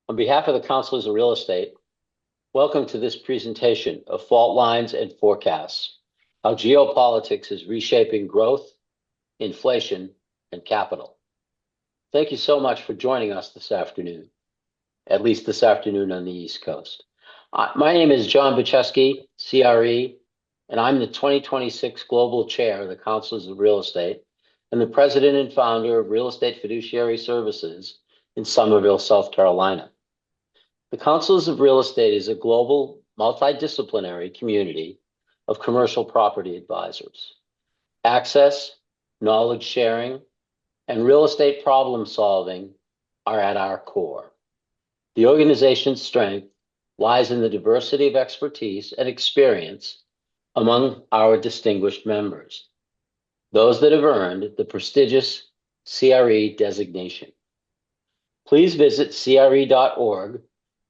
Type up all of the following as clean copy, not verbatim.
On behalf of the Councilors of Real Estate, welcome to this presentation of Fault Lines and Forecasts, how geopolitics is reshaping growth, inflation, and capital. Thank you so much for joining us this afternoon, at least this afternoon on the East Coast. My name is John Bucheski, CRE, and I'm the 2026 Global Chair of the Councilors of Real Estate and the President and Founder of Real Estate Fiduciary Services in Somerville, South Carolina. The Councilors of Real Estate is a global, multidisciplinary community of commercial property advisors. Access, knowledge sharing, and real estate problem solving are at our core. The organization's strength lies in the diversity of expertise and experience among our distinguished members, those that have earned the prestigious CRE designation. Please visit cre.org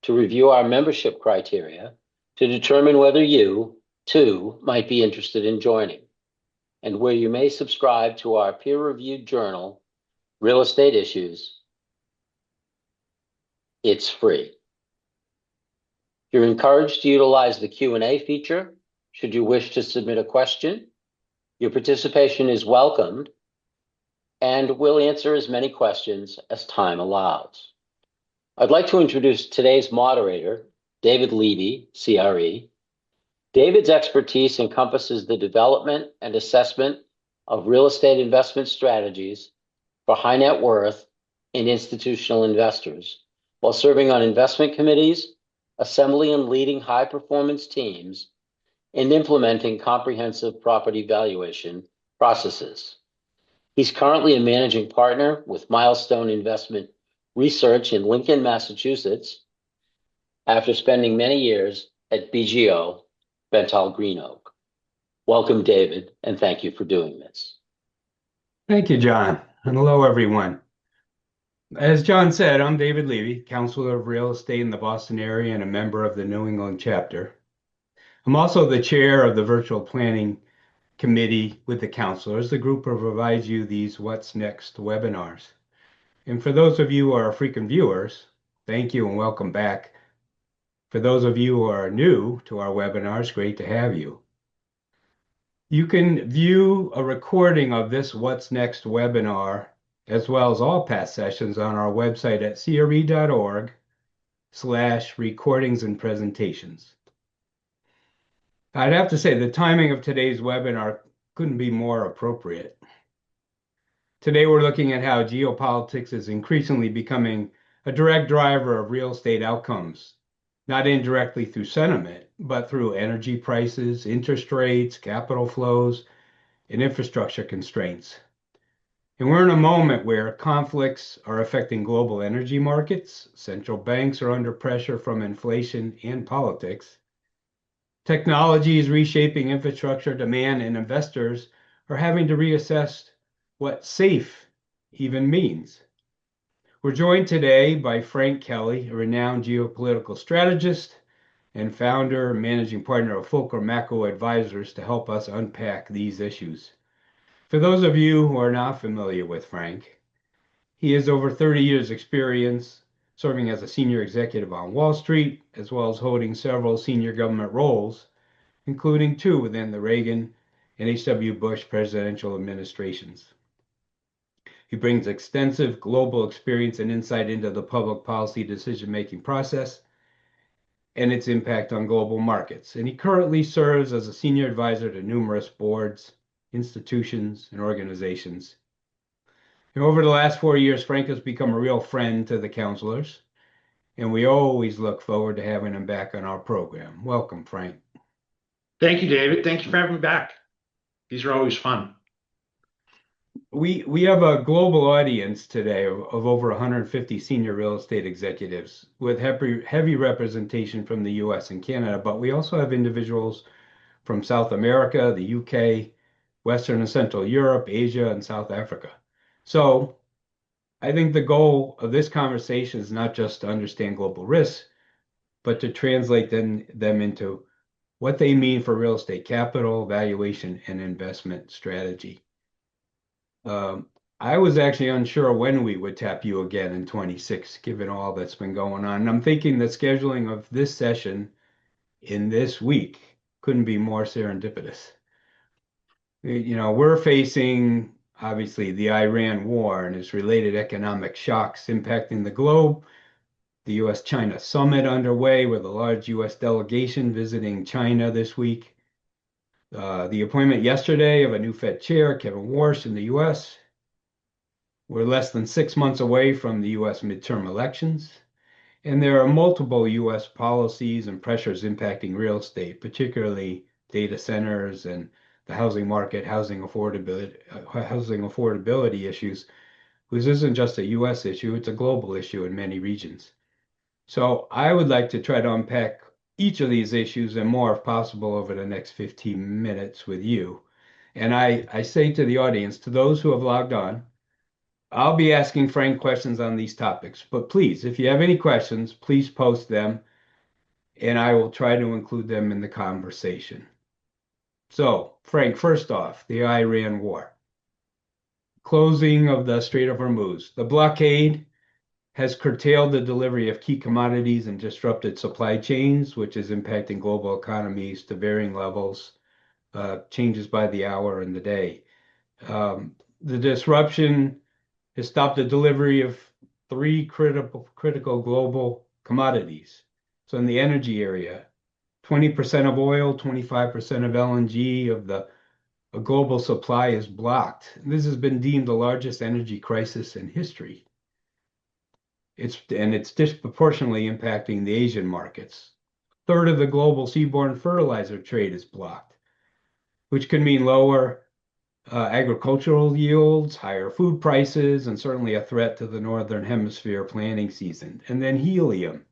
to review our membership criteria to determine whether you, too, might be interested in joining, and where you may subscribe to our peer-reviewed journal, Real Estate Issues. It's free. You're encouraged to utilize the Q&A feature should you wish to submit a question. Your participation is welcomed, and we'll answer as many questions as time allows. I'd like to introduce today's moderator, David Levy, CRE. David's expertise encompasses the development and assessment of real estate investment strategies for high net worth and institutional investors, while serving on investment committees, assembling and leading high performance teams, and implementing comprehensive property valuation processes. He's currently a managing partner with Milestone Investment Research in Lincoln, Massachusetts, after spending many years at BGO, Bentall Green Oak. Welcome, David, and thank you for doing this. Thank you, John, and hello, everyone. As John said, I'm David Levy, Counselor of Real Estate in the Boston area and a member of the New England chapter. I'm also the chair of the Virtual Planning Committee with the Counselors, the group that provides you these What's Next webinars. And for those of you who are frequent viewers, thank you and welcome back. For those of you who are new to our webinars, great to have you. You can view a recording of this What's Next webinar, as well as all past sessions, on our website at cre.org/recordings and presentations. I'd have to say the timing of today's webinar couldn't be more appropriate. Today we're looking at how geopolitics is increasingly becoming a direct driver of real estate outcomes, not indirectly through sentiment, but through energy prices, interest rates, capital flows, and infrastructure constraints. And we're in a moment where conflicts are affecting global energy markets, central banks are under pressure from inflation and politics, technology is reshaping infrastructure demand, and investors are having to reassess what safe even means. We're joined today by Frank Kelly, a renowned geopolitical strategist and founder and managing partner of Fulcrum Macro Advisors, to help us unpack these issues. For those of you who are not familiar with Frank, he has over 30 years experience serving as a senior executive on Wall Street, as well as holding several senior government roles, including 2 within the Reagan and H.W. Bush presidential administrations. He brings extensive global experience and insight into the public policy decision-making process and its impact on global markets. And he currently serves as a senior advisor to numerous boards, institutions, and organizations. And over the last 4 years, Frank has become a real friend to the counselors, and we always look forward to having him back on our program. Welcome, Frank. Thank you, David. Thank you for having me back. These are always fun. We have a global audience today of over 150 senior real estate executives with heavy representation from the US and Canada, but we also have individuals from South America, the UK, Western and Central Europe, Asia, and South Africa. So I think the goal of this conversation is not just to understand global risks, but to translate them into what they mean for real estate capital, valuation, and investment strategy. I was actually unsure when we would tap you again in 26, given all that's been going on. And I'm thinking the scheduling of this session in this week couldn't be more serendipitous. We're facing obviously the Iran war and its related economic shocks impacting the globe. The US-China summit underway with a large US delegation visiting China this week. The appointment yesterday of a new Fed chair, Kevin Warsh, in the US. We're less than 6 months away from the US midterm elections, and there are multiple US policies and pressures impacting real estate, particularly data centers and the housing market, housing affordability issues, which isn't just a US issue, it's a global issue in many regions. So I would like to try to unpack each of these issues and more if possible over the next 15 minutes with you. And I say to the audience, to those who have logged on, I'll be asking Frank questions on these topics, but please, if you have any questions, please post them and I will try to include them in the conversation. So, Frank, first off, the Iran war. Closing of the Strait of Hormuz. The blockade has curtailed the delivery of key commodities and disrupted supply chains, which is impacting global economies to varying levels, changes by the hour and the day. The disruption has stopped the delivery of three critical global commodities. So in the energy area, 20% of oil, 25% of LNG of the global supply is blocked. This has been deemed the largest energy crisis in history. It's disproportionately impacting the Asian markets. Third of the global seaborne fertilizer trade is blocked, which could mean lower agricultural yields, higher food prices, and certainly a threat to the Northern Hemisphere planting season. And then helium,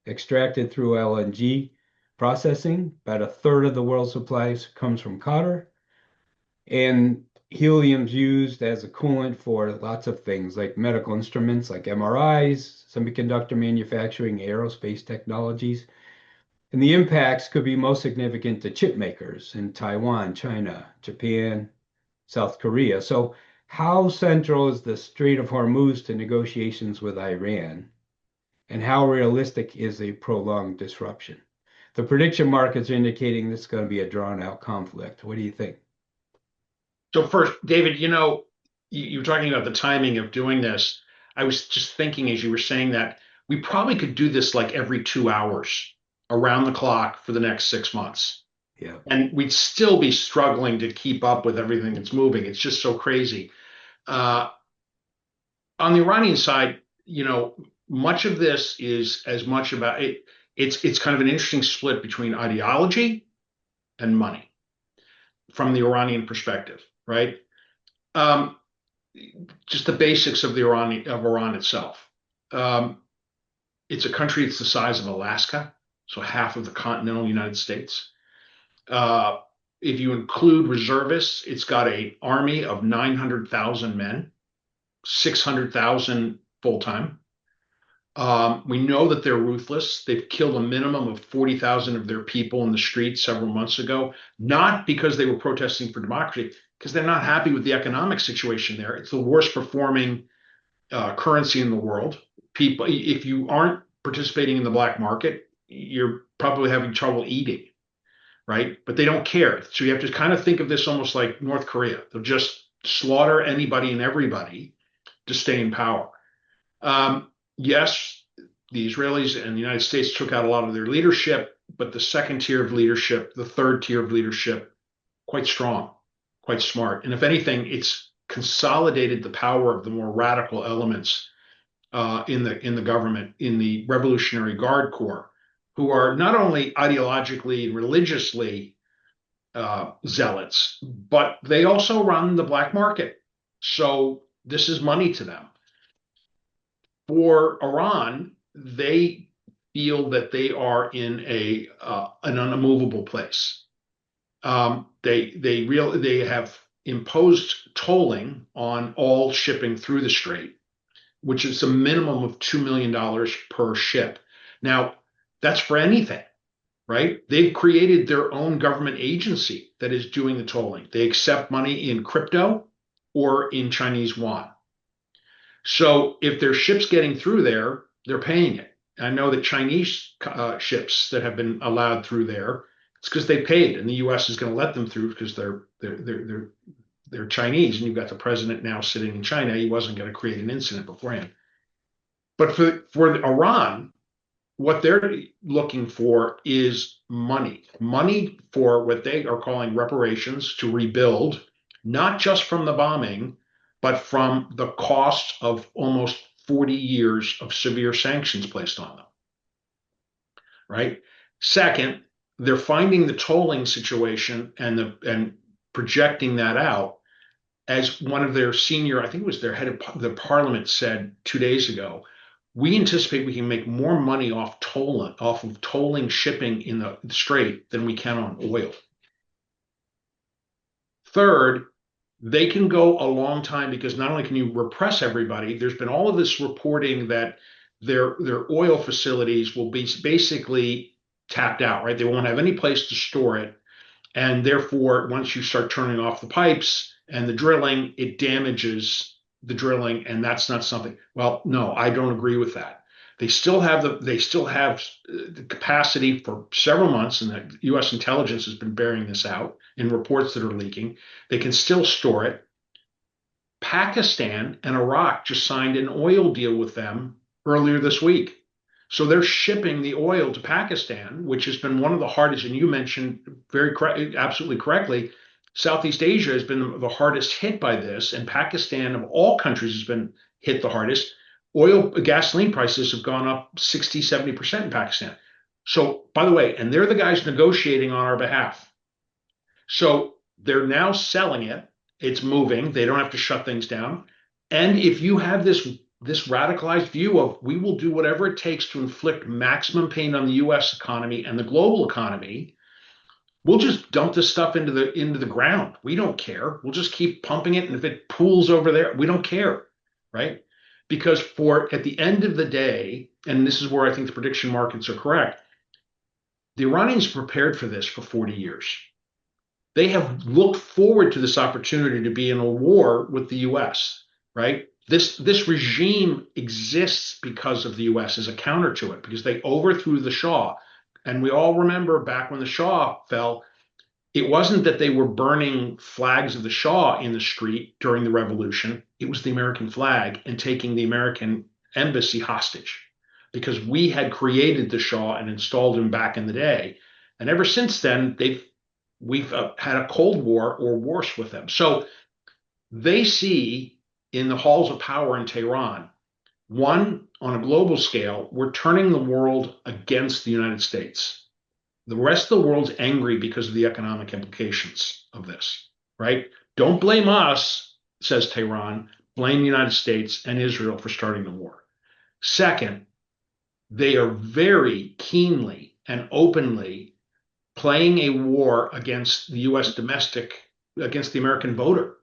extracted through LNG processing. About a third of the world's supplies comes from Qatar. And helium's used as a coolant for lots of things like medical instruments like MRIs, semiconductor manufacturing, aerospace technologies. And the impacts could be most significant to chip makers in Taiwan, China, Japan, South Korea. So how central is the Strait of Hormuz to negotiations with Iran? And how realistic is a prolonged disruption? The prediction markets are indicating this is going to be a drawn-out conflict. What do you think? So first, David, you were talking about the timing of doing this. I was just thinking as you were saying that we probably could do this like every 2 hours around the clock for the next 6 months. Yeah. And we'd still be struggling to keep up with everything that's moving. It's just so crazy. On the Iranian side, much of this is as much about it. It's kind of an interesting split between ideology and money from the Iranian perspective, right? Um, just the basics of Iran itself. It's a country that's the size of Alaska, so half of the continental United States. If you include reservists, it's got an army of 900,000 men, 600,000 full-time. We know that they're ruthless. They've killed a minimum of 40,000 of their people in the streets several months ago, not because they were protesting for democracy, because they're not happy with the economic situation there. It's the worst performing currency in the world. People, if you aren't participating in the black market, you're probably having trouble eating, right? But they don't care. So you have to kind of think of this almost like North Korea. They'll just slaughter anybody and everybody to stay in power. Yes, the Israelis and the United States took out a lot of their leadership, but the second tier of leadership, the third tier of leadership, quite strong, quite smart. And if anything, it's consolidated the power of the more radical elements in the government, in the Revolutionary Guard Corps, who are not only ideologically and religiously zealots, but they also run the black market. So this is money to them. For Iran, they feel that they are in an unmovable place. They have imposed tolling on all shipping through the strait, which is a minimum of $2 million per ship. Now, that's for anything, right? They've created their own government agency that is doing the tolling. They accept money in crypto or in Chinese yuan. So if there's ships getting through there, they're paying it. I know that Chinese ships that have been allowed through there, it's because they paid, and the U.S. is going to let them through because they're Chinese, and you've got the president now sitting in China. He wasn't going to create an incident beforehand. But for Iran, what they're looking for is money for what they are calling reparations to rebuild, not just from the bombing, but from the cost of almost 40 years of severe sanctions placed on them, right? Second, they're finding the tolling situation and projecting that out as one of their senior, I think it was their head of the parliament said 2 days ago, we anticipate we can make more money off of tolling shipping in the strait than we can on oil. Third, they can go a long time because not only can you repress everybody, there's been all of this reporting that their oil facilities will be basically tapped out, right? They won't have any place to store it. And therefore, once you start turning off the pipes and the drilling, it damages the drilling, and that's not something. Well, no, I don't agree with that. They still have the capacity for several months, and the U.S. intelligence has been bearing this out in reports that are leaking. They can still store it. Pakistan and Iraq just signed an oil deal with them earlier this week. So they're shipping the oil to Pakistan, which has been one of the hardest, and you mentioned absolutely correctly, Southeast Asia has been the hardest hit by this, and Pakistan of all countries has been hit the hardest. Gasoline prices have gone up 60, 70% in Pakistan. So, by the way, and they're the guys negotiating on our behalf. So they're now selling it. It's moving. They don't have to shut things down. And if you have this radicalized view of we will do whatever it takes to inflict maximum pain on the US economy and the global economy, we'll just dump this stuff into the ground. We don't care. We'll just keep pumping it. And if it pools over there, we don't care, right? Because at the end of the day, and this is where I think the prediction markets are correct, the Iranians prepared for this for 40 years. They have looked forward to this opportunity to be in a war with the US, right? This regime exists because of the US as a counter to it, because they overthrew the Shah. And we all remember back when the Shah fell, it wasn't that they were burning flags of the Shah in the street during the revolution. It was the American flag and taking the American embassy hostage because we had created the Shah and installed him back in the day. And ever since then, we've had a Cold War or worse with them. So they see in the halls of power in Tehran, one, on a global scale, we're turning the world against the United States. The rest of the world's angry because of the economic implications of this, right? Don't blame us, says Tehran, blame the United States and Israel for starting the war. Second, they are very keenly and openly playing a war against the US against the American voter,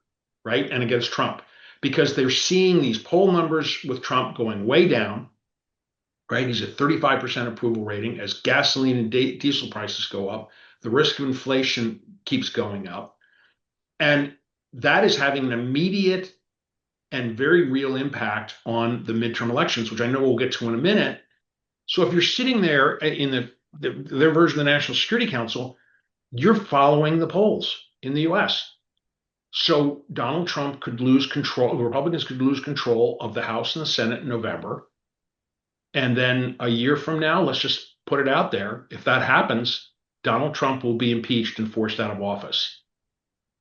right? And against Trump, because they're seeing these poll numbers with Trump going way down, right? He's at 35% approval rating. As gasoline and diesel prices go up, the risk of inflation keeps going up. And that is having an immediate and very real impact on the midterm elections, which I know we'll get to in a minute. So if you're sitting there in their version of the National Security Council, you're following the polls in the US. So Donald Trump could lose control, the Republicans could lose control of the House and the Senate in November. And then a year from now, let's just put it out there, if that happens, Donald Trump will be impeached and forced out of office.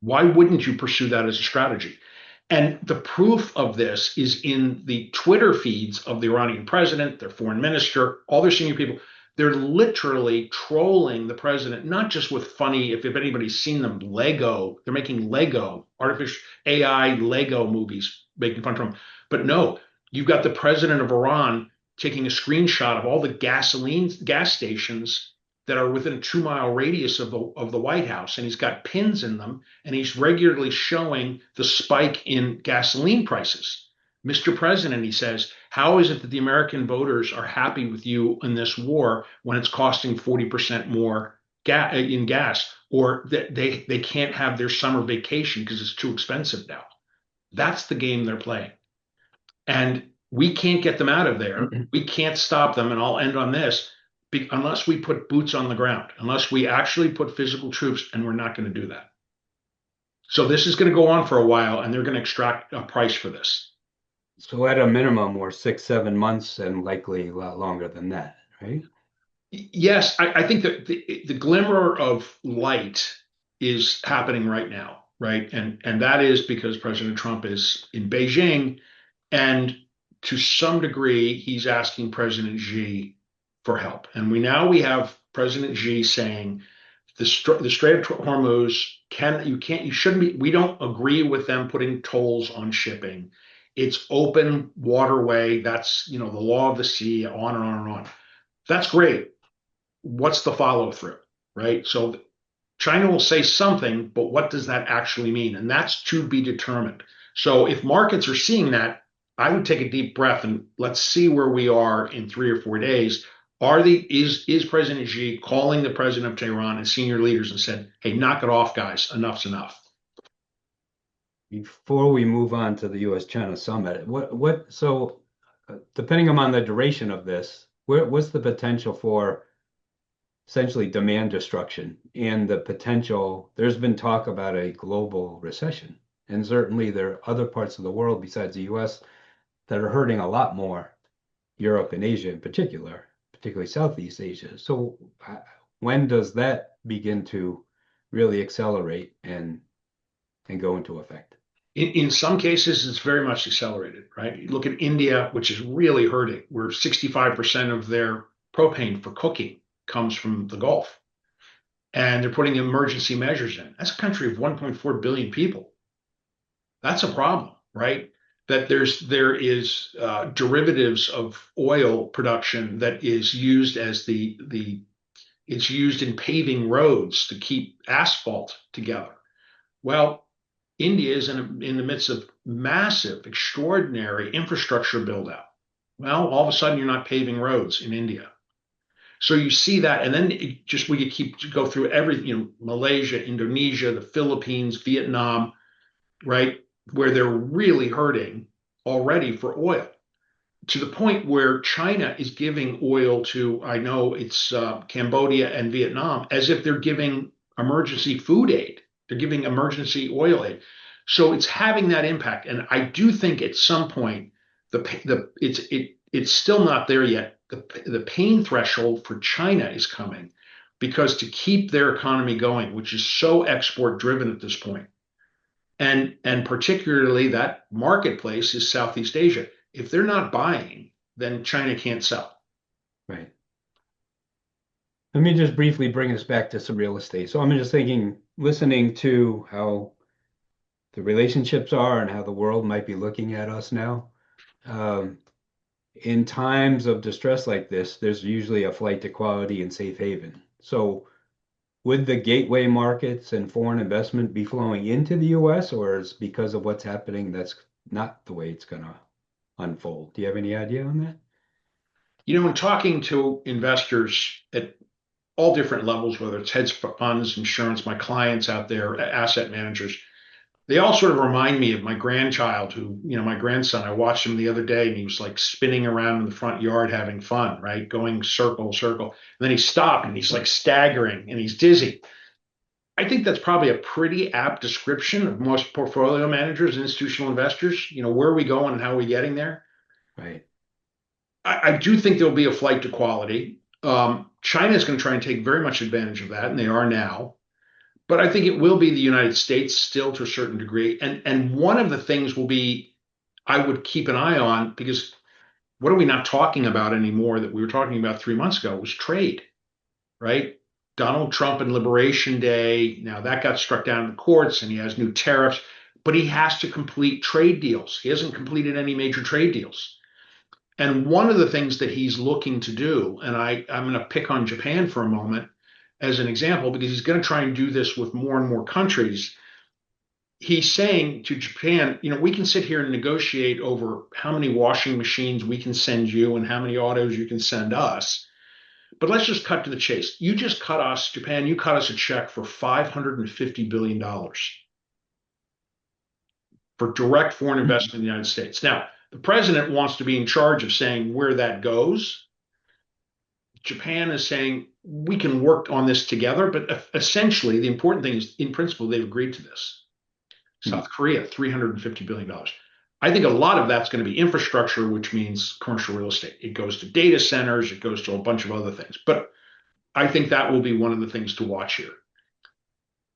Why wouldn't you pursue that as a strategy? And the proof of this is in the Twitter feeds of the Iranian president, their foreign minister, all their senior people. They're literally trolling the president, not just with funny, if anybody's seen them, they're making Lego, artificial AI Lego movies, making fun of Trump. But no, you've got the president of Iran taking a screenshot of all the gas stations that are within a 2-mile radius of the White House, and he's got pins in them, and he's regularly showing the spike in gasoline prices. Mr. President, he says, how is it that the American voters are happy with you in this war when it's costing 40% more in gas, or that they can't have their summer vacation because it's too expensive now? That's the game they're playing. And we can't get them out of there. We can't stop them. And I'll end on this unless we put boots on the ground, unless we actually put physical troops, and we're not going to do that. So this is going to go on for a while, and they're going to extract a price for this. So at a minimum, we're 6, 7 months and likely a lot longer than that, right? Yes, I think that the glimmer of light is happening right now, right? And that is because President Trump is in Beijing, and to some degree, he's asking President Xi for help. And we have President Xi saying the Strait of Hormuz you shouldn't be. We don't agree with them putting tolls on shipping. It's open waterway. That's the law of the sea. On and on and on. That's great. What's the follow through, right? So China will say something, but what does that actually mean? And that's to be determined. So if markets are seeing that, I would take a deep breath and let's see where we are in 3 or 4 days. Is President Xi calling the president of Tehran and senior leaders and said, "Hey, knock it off, guys. Enough's enough." Before we move on to the U.S.-China summit, so depending on the duration of this, what's the potential for essentially demand destruction and the potential? There's been talk about a global recession, and certainly there are other parts of the world besides the U.S. that are hurting a lot more, Europe and Asia in particular, particularly Southeast Asia. So when does that begin to really accelerate and go into effect? In some cases, it's very much accelerated, right? You look at India, which is really hurting, where 65% of their propane for cooking comes from the Gulf. And they're putting emergency measures in. That's a country of 1.4 billion people. That's a problem, right? That there is derivatives of oil production that is used as it's used in paving roads to keep asphalt together. Well, India is in the midst of massive, extraordinary infrastructure build out. Well, all of a sudden you're not paving roads in India. So you see that, and then we could go through everything, Malaysia, Indonesia, the Philippines, Vietnam, right, where they're really hurting already for oil, to the point where China is giving oil to, I know it's Cambodia and Vietnam, as if they're giving emergency food aid. They're giving emergency oil aid. So it's having that impact. And I do think at some point, it's still not there yet. The pain threshold for China is coming, because to keep their economy going, which is so export driven at this point, and particularly that marketplace is Southeast Asia. If they're not buying, then China can't sell. Right. Let me just briefly bring us back to some real estate. So I'm just thinking, listening to how the relationships are and how the world might be looking at us now. In times of distress like this, there's usually a flight to quality and safe haven. So would the gateway markets and foreign investment be flowing into the U.S., or is because of what's happening, that's not the way it's going to unfold? Do you have any idea on that? In talking to investors at all different levels, whether it's hedge funds, insurance, my clients out there, asset managers, they all sort of remind me of my grandchild my grandson. I watched him the other day and he was like spinning around in the front yard having fun, right? Going circle, circle. And then he stopped and he's like staggering and he's dizzy. I think that's probably a pretty apt description of most portfolio managers, institutional investors. Where are we going and how are we getting there? Right. I do think there'll be a flight to quality. China is going to try and take very much advantage of that, and they are now. But I think it will be the United States still to a certain degree. And one of the things will be, I would keep an eye on, because what are we not talking about anymore that we were talking about 3 months ago was trade, right? Donald Trump and Liberation Day. Now that got struck down in the courts and he has new tariffs, but he has to complete trade deals. He hasn't completed any major trade deals. And one of the things that he's looking to do, and I'm going to pick on Japan for a moment as an example, because he's going to try and do this with more and more countries. He's saying to Japan, we can sit here and negotiate over how many washing machines we can send you and how many autos you can send us. But let's just cut to the chase. You just cut us, Japan, you cut us a check for $550 billion for direct foreign investment in the United States. Now, The president wants to be in charge of saying where that goes. Japan is saying we can work on this together, but essentially the important thing is, in principle, they've agreed to this. Hmm. South Korea, $350 billion. I think a lot of that's going to be infrastructure, which means commercial real estate. It goes to data centers, it goes to a bunch of other things. But I think that will be one of the things to watch here.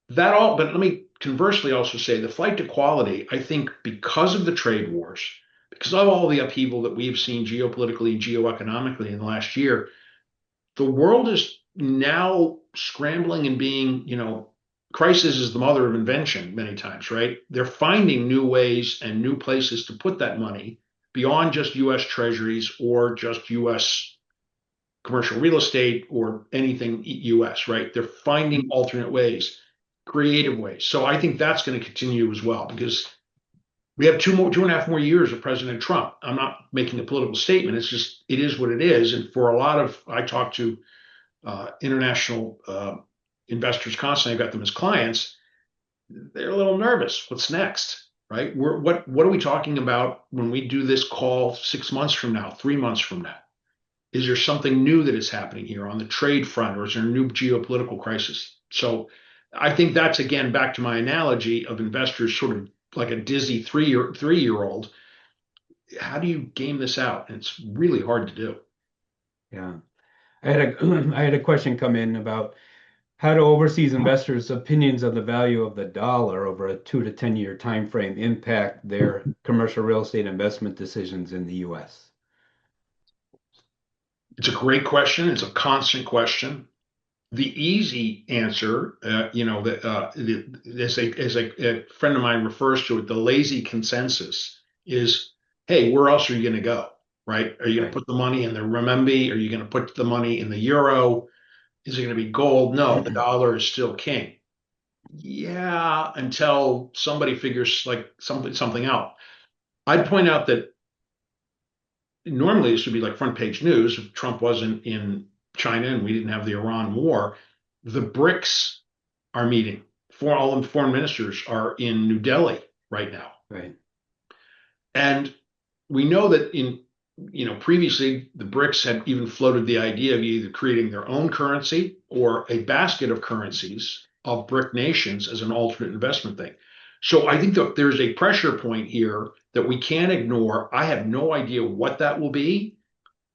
But let me conversely also say the flight to quality, I think because of the trade wars, because of all the upheaval that we've seen geopolitically and geoeconomically in the last year, the world is now scrambling and being, crisis is the mother of invention many times, right? They're finding new ways and new places to put that money beyond just US treasuries or just US commercial real estate or anything US, right? They're finding alternate ways, creative ways. So I think that's going to continue as well because we have 2.5 more years of President Trump. I'm not making a political statement. It's just, it is what it is. And for a lot of, I talk to international investors constantly. I've got them as clients. They're a little nervous. What's next, right? What are we talking about when we do this call 6 months from now, 3 months from now? Is there something new that is happening here on the trade front, or is there a new geopolitical crisis? So I think that's again back to my analogy of investors sort of like a dizzy three-year-old. How do you game this out? And it's really hard to do. Yeah. I had a question come in about how do overseas investors' opinions of the value of the dollar over a 2 to 10 year time frame impact their commercial real estate investment decisions in the U.S.? It's a great question. It's a constant question. The easy answer, as a friend of mine refers to it, the lazy consensus is, hey, where else are you going to go? Right? Are you going to Right. put the money in the renminbi? Are you going to put the money in the euro? Is it going to be gold? No, the dollar is still king. Yeah, until somebody figures like something out. I'd point out that normally this would be like front page news if Trump wasn't in China and we didn't have the Iran war. The BRICS are meeting. All the foreign ministers are in New Delhi right now. Right. And we know that previously the BRICS had even floated the idea of either creating their own currency or a basket of currencies of BRIC nations as an alternate investment thing. So I think that there's a pressure point here that we can't ignore. I have no idea what that will be,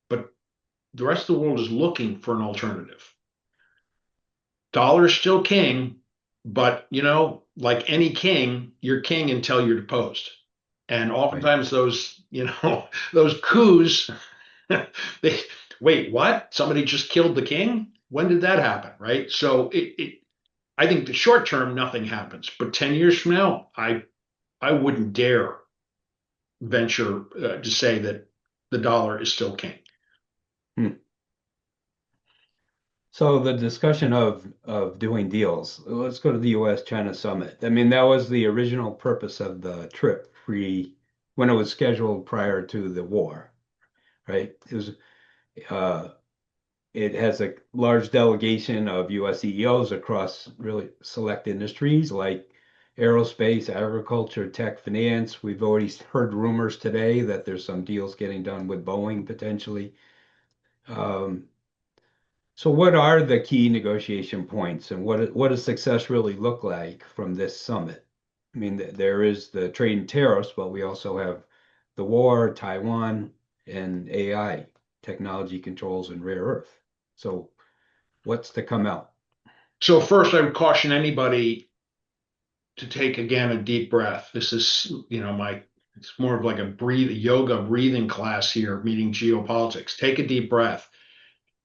but the rest of the world is looking for an alternative. Dollar is still king, but like any king, you're king until you're deposed. And Right. oftentimes those, those coups, they wait, what? Somebody just killed the king? When did that happen? Right. So I think the short term, nothing happens. But 10 years from now, I wouldn't dare venture to say that the dollar is still king. Hmm. So the discussion of doing deals, let's go to the U.S.-China summit. I mean, that was the original purpose of the trip when it was scheduled prior to the war, right? Uh, it has a large delegation of U.S. CEOs across really select industries like aerospace, agriculture, tech, finance. We've already heard rumors today that there's some deals getting done with Boeing potentially. Um, So what are the key negotiation points and what does success really look like from this summit? I mean, there is the trade and tariffs, but we also have the war, Taiwan, and AI, technology controls and rare earth. So what's to come out? So first, I would caution anybody to take again a deep breath. This is, it's more of like a yoga breathing class here, meeting geopolitics. Take a deep breath.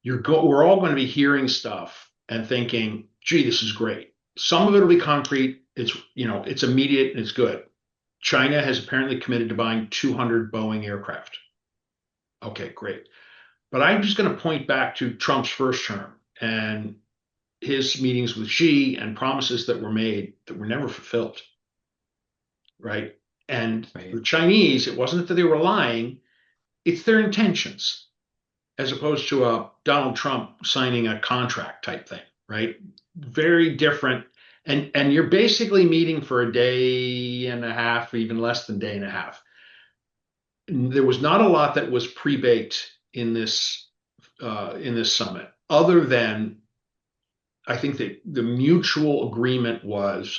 We're all going to be hearing stuff and thinking, gee, this is great. Some of it will be concrete. It's immediate and it's good. China has apparently committed to buying 200 Boeing aircraft. Okay, great. But I'm just going to point back to Trump's first term and his meetings with Xi and promises that were made that were never fulfilled, right? And Right. the Chinese, it wasn't that they were lying, it's their intentions, as opposed to a Donald Trump signing a contract type thing, right? Very different. And you're basically meeting for a day and a half, even less than day and a half. there was not a lot that was pre-baked in this summit, other than I think that the mutual agreement was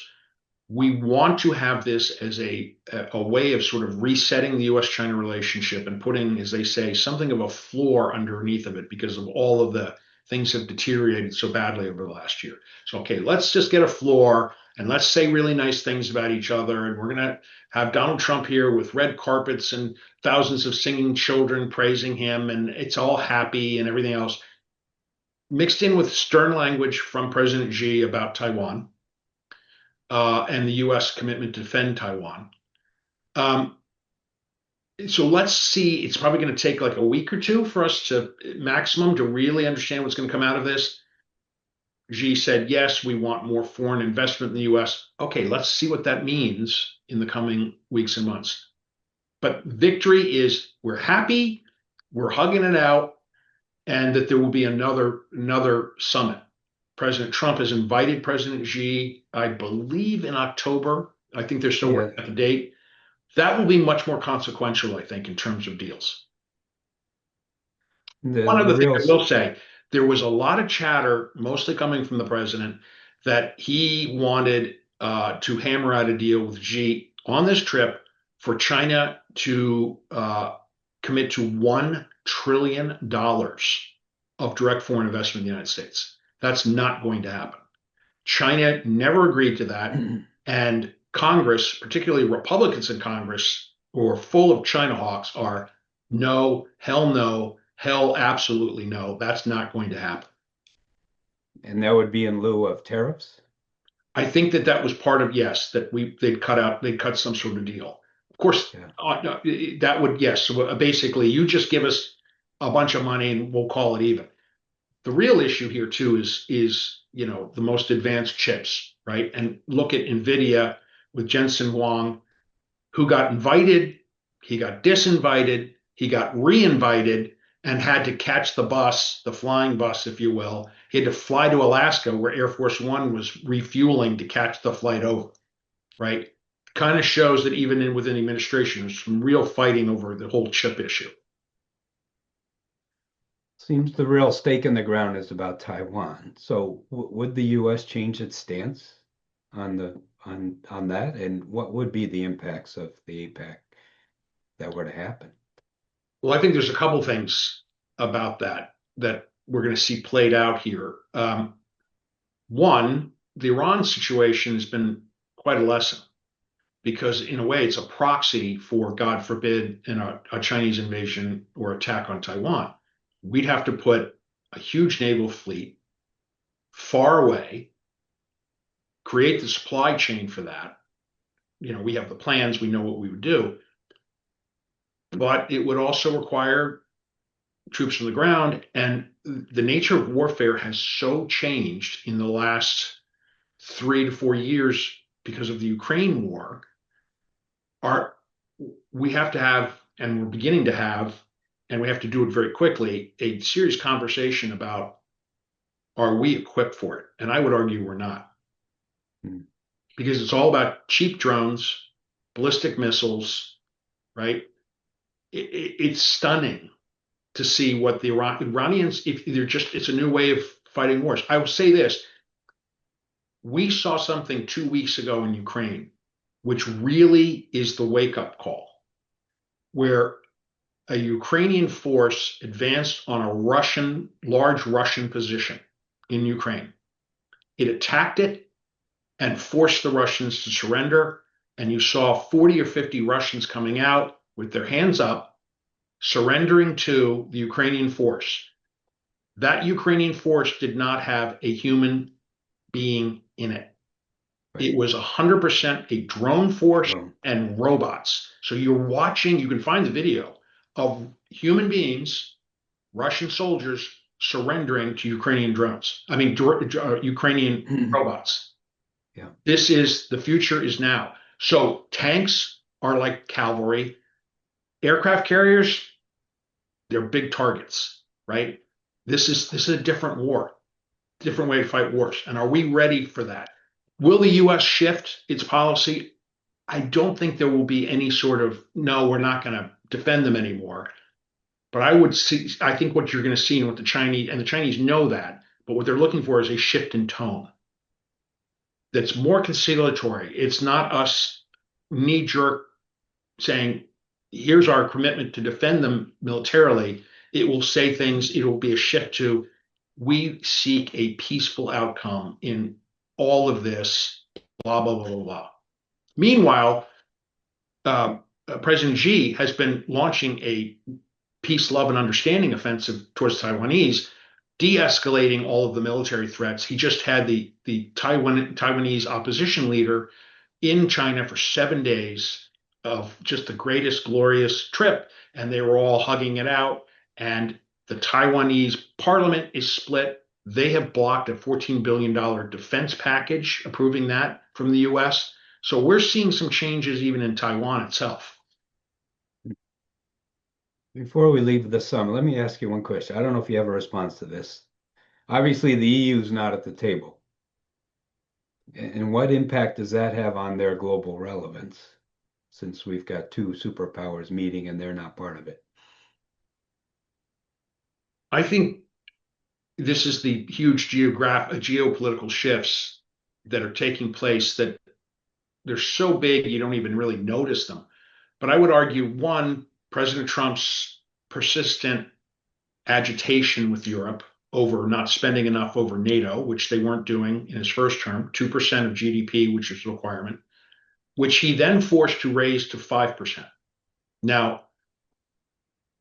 we want to have this as a way of sort of resetting the U.S.-China relationship and putting, as they say, something of a floor underneath of it because of all of the things have deteriorated so badly over the last year. So, okay, let's just get a floor and let's say really nice things about each other. And we're going to have Donald Trump here with red carpets and thousands of singing children praising him, and it's all happy and everything else, mixed in with stern language from President Xi about Taiwan and the U.S. commitment to defend Taiwan. So let's see. It's probably going to take like a week or two for us to maximum to really understand what's going to come out of this. Xi said, yes, we want more foreign investment in the U.S. Okay, let's see what that means in the coming weeks and months. But victory is we're happy, we're hugging it out, and that there will be another summit. President Trump has invited President Xi, I believe, in October. I think they're still working at the date. That will be much more consequential, I think, in terms of deals. One other thing I will say, there was a lot of chatter, mostly coming from the president, that he wanted to hammer out a deal with Xi on this trip for China to commit to $1 trillion of direct foreign investment in the United States. That's not going to happen. China never agreed to that. And Congress, particularly Republicans in Congress, who are full of China hawks, are no, hell absolutely no. That's not going to happen. And that would be in lieu of tariffs? I think that was part of, yes, that they'd cut some sort of deal. Of course, that would, yes. So basically, you just give us a bunch of money and we'll call it even. The real issue here too is the most advanced chips, right? And look at NVIDIA with Jensen Huang, who got invited, he got disinvited, he got re-invited, and had to catch the bus, the flying bus, if you will. He had to fly to Alaska, where Air Force One was refueling to catch the flight over, right? Kind of shows that even within the administration, there's some real fighting over the whole chip issue. Seems the real stake in the ground is about Taiwan. So would the U.S. change its stance on that? And what would be the impacts of the APEC that were to happen? Well, I think there's a couple things about that we're going to see played out here. One, the Iran situation has been quite a lesson because in a way it's a proxy for, God forbid, a Chinese invasion or attack on Taiwan. We'd have to put a huge naval fleet far away, create the supply chain for that. We have the plans, we know what we would do, but it would also require troops on the ground. And the nature of warfare has so changed in the last 3 to 4 years because of the Ukraine war. We have to have, and we're beginning to have, and we have to do it very quickly, a serious conversation about, are we equipped for it? And I would argue we're not. Because it's all about cheap drones, ballistic missiles, right? It's stunning to see what the Iranians, it's a new way of fighting wars. I will say this. We saw something 2 weeks ago in Ukraine, which really is the wake-up call, where a Ukrainian force advanced on a large Russian position in Ukraine. It attacked it and forced the Russians to surrender. And you saw 40 or 50 Russians coming out with their hands up, surrendering to the Ukrainian force. That Ukrainian force did not have a human being in it. It was 100% a drone force and robots. So you're watching, you can find the video of human beings, Russian soldiers, surrendering to Ukrainian drones. I mean, Ukrainian robots. Yeah. The future is now. So tanks are like cavalry. Aircraft carriers, they're big targets, right? This is a different war, different way to fight wars. And are we ready for that? Will the U.S. shift its policy? I don't think there will be any sort of, no, we're not going to defend them anymore. But I think what you're going to see and what the Chinese know that, but what they're looking for is a shift in tone that's more conciliatory. It's not us knee jerk saying, here's our commitment to defend them militarily. It will say things, it will be a shift to, we seek a peaceful outcome in all of this, blah, blah, blah, blah, blah. Meanwhile, uh, President Xi has been launching a peace, love, and understanding offensive towards Taiwanese, de-escalating all of the military threats. He just had the Taiwanese opposition leader in China for 7 days of just the greatest glorious trip, and they were all hugging it out. And the Taiwanese parliament is split. They have blocked a $14 billion defense package, approving that from the US. So we're seeing some changes even in Taiwan itself. Before we leave the summit, let me ask you one question. I don't know if you have a response to this. Obviously, the EU is not at the table. And what impact does that have on their global relevance, since we've got two superpowers meeting and they're not part of it? I think this is the huge geopolitical shifts that are taking place that they're so big you don't even really notice them. But I would argue, one, President Trump's persistent agitation with Europe over not spending enough over NATO, which they weren't doing in his first term, 2% of GDP, which is a requirement, which he then forced to raise to 5%. Now,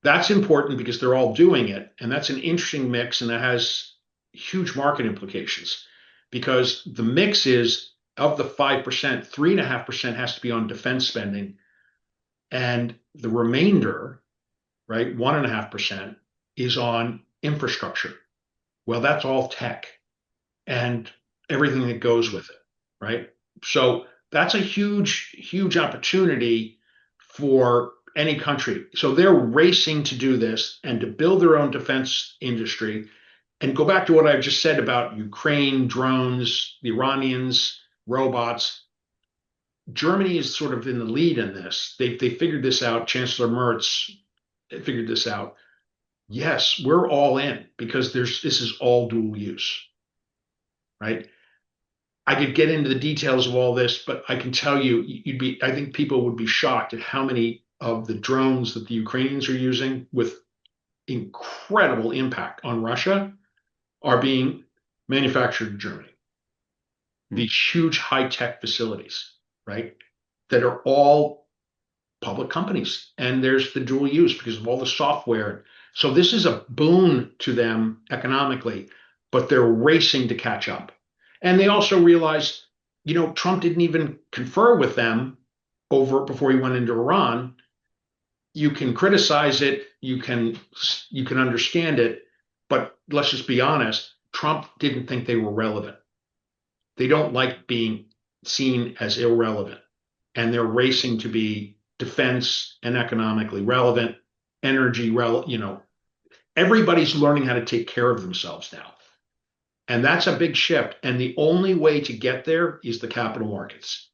that's important because they're all doing it. And that's an interesting mix, and that has huge market implications because the mix is of the 5%, 3.5% has to be on defense spending. And the remainder, right, 1.5% is on infrastructure. Well, that's all tech and everything that goes with it, right? So that's a huge, huge opportunity for any country. So they're racing to do this and to build their own defense industry. And go back to what I've just said about Ukraine, drones, the Iranians, robots. Germany is sort of in the lead in this. They figured this out. Chancellor Merz figured this out. Yes, we're all in because this is all dual use, right? I could get into the details of all this, but I can tell you, I think people would be shocked at how many of the drones that the Ukrainians are using with incredible impact on Russia are being manufactured in Germany. These huge high-tech facilities, right? That are all public companies. And there's the dual use because of all the software. So this is a boon to them economically, but they're racing to catch up. And they also realized, Trump didn't even confer with them before he went into Iran. You can criticize it, you can understand it, but let's just be honest, Trump didn't think they were relevant. They don't like being seen as irrelevant, and they're racing to be defense and economically relevant, everybody's learning how to take care of themselves now. And that's a big shift. And the only way to get there is the capital markets.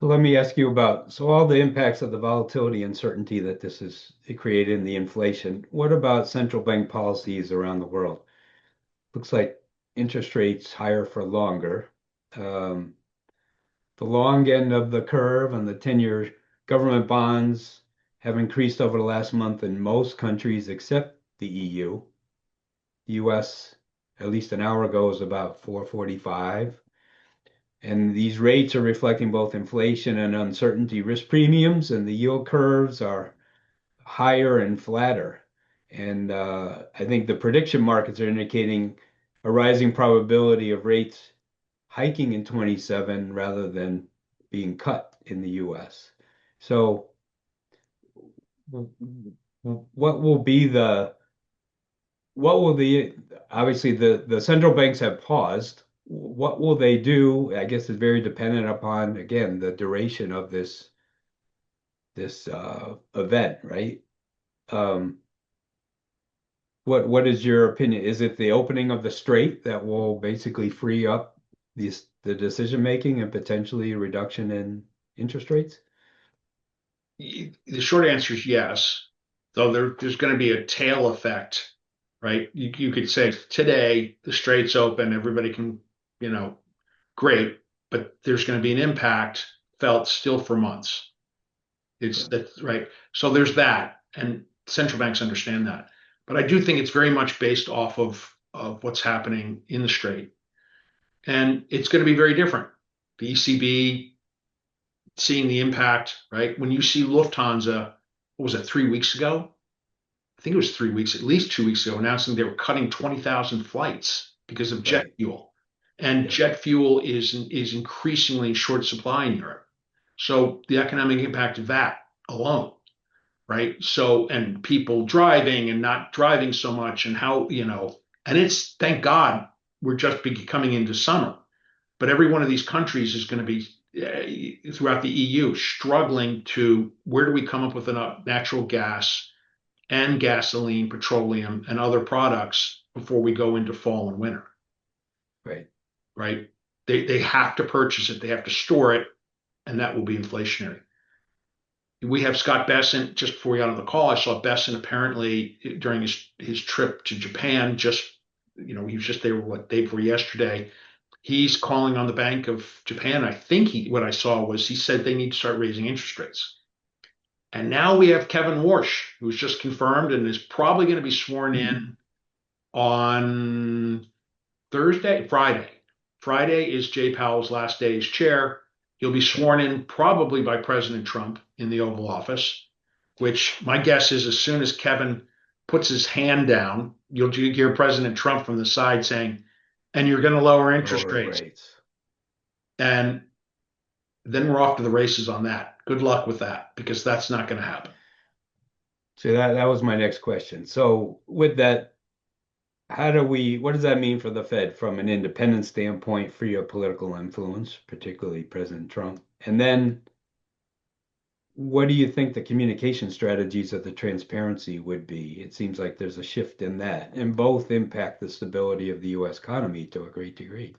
So let me ask you about all the impacts of the volatility and uncertainty that this has created in the inflation. What about central bank policies around the world? Looks like interest rates higher for longer. The long end of the curve and the 10-year government bonds have increased over the last month in most countries except the EU. The US, at least an hour ago, was about 445. And these rates are reflecting both inflation and uncertainty risk premiums, and the yield curves are higher and flatter. And I think the prediction markets are indicating a rising probability of rates hiking in 27 rather than being cut in the US. So what will obviously the central banks have paused. What will they do? I guess it's very dependent upon, again, the duration of this event, right? What is your opinion? Is it the opening of the strait that will basically free up the decision making and potentially a reduction in interest rates? The short answer is yes, though there's going to be a tail effect, right? You could say today the straits open, everybody can, great, but there's going to be an impact felt still for months. It's That's right. So there's that, and central banks understand that. But I do think it's very much based off of what's happening in the strait, and it's going to be very different. The ECB seeing the impact, right? When you see Lufthansa, what was it, 3 weeks ago? I think it was 3 weeks, at least 2 weeks ago, announcing they were cutting 20,000 flights because of jet fuel. And Yeah. jet fuel is increasingly in short supply in Europe. So the economic impact of that alone, right? So, and people driving and not driving so much, and how, and it's, thank God, we're just coming into summer. But every one of these countries is going to be throughout the EU struggling to, where do we come up with enough natural gas and gasoline, petroleum, and other products before we go into fall and winter, Right. right? They have to purchase it, they have to store it, and that will be inflationary. We have Scott Bessent, just before we got on the call, I saw Bessent apparently during his trip to Japan, he was just there, day before yesterday. He's calling on the Bank of Japan. I think what I saw was he said they need to start raising interest rates. And now we have Kevin Warsh, who's just confirmed and is probably going to be sworn in on Friday. Friday is Jay Powell's last day as chair. He'll be sworn in probably by President Trump in the Oval Office, which my guess is as soon as Kevin puts his hand down, you'll hear President Trump from the side saying, and you're going to lower interest rates. And then we're off to the races on that. Good luck with that, because that's not going to happen. So that was my next question. So with that, what does that mean for the Fed from an independent standpoint for your political influence, particularly President Trump? And then what do you think the communication strategies of the transparency would be? It seems like there's a shift in that, and both impact the stability of the U.S. economy to a great degree.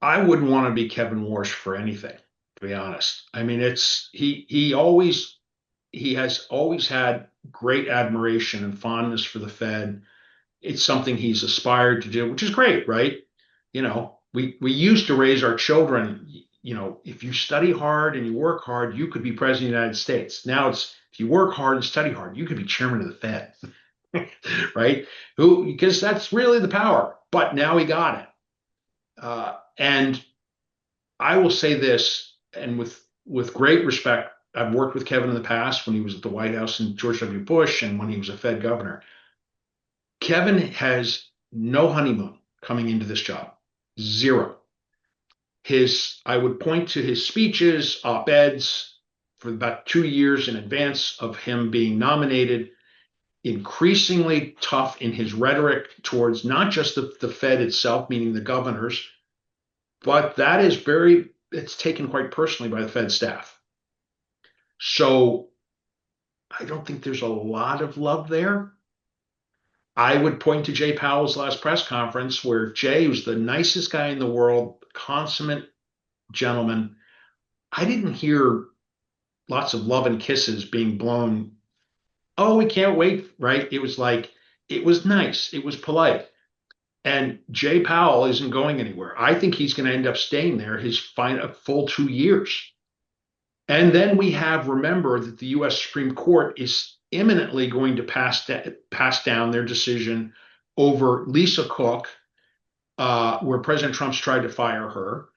I wouldn't want to be Kevin Warsh for anything, to be honest. I mean, he has always had great admiration and fondness for the Fed. It's something he's aspired to do, which is great, right? We used to raise our children, if you study hard and you work hard, you could be president of the United States. Now it's, if you work hard and study hard, you could be chairman of the Fed, right? Because that's really the power. But now he got it. And I will say this, and with great respect, I've worked with Kevin in the past when he was at the White House and George W. Bush, and when he was a Fed governor. Kevin has no honeymoon coming into this job. Zero. I would point to his speeches, op-eds for about 2 years in advance of him being nominated, increasingly tough in his rhetoric towards not just the Fed itself, meaning the governors, but it's taken quite personally by the Fed staff. So I don't think there's a lot of love there. I would point to Jay Powell's last press conference, where Jay was the nicest guy in the world, consummate gentleman. I didn't hear lots of love and kisses being blown. Oh, we can't wait, right? It was like, it was nice. It was polite. And Jay Powell isn't going anywhere. I think he's going to end up staying there a full 2 years. And then remember that the U.S. Supreme Court is imminently going to pass down their decision over Lisa Cook, where President Trump's tried to fire her.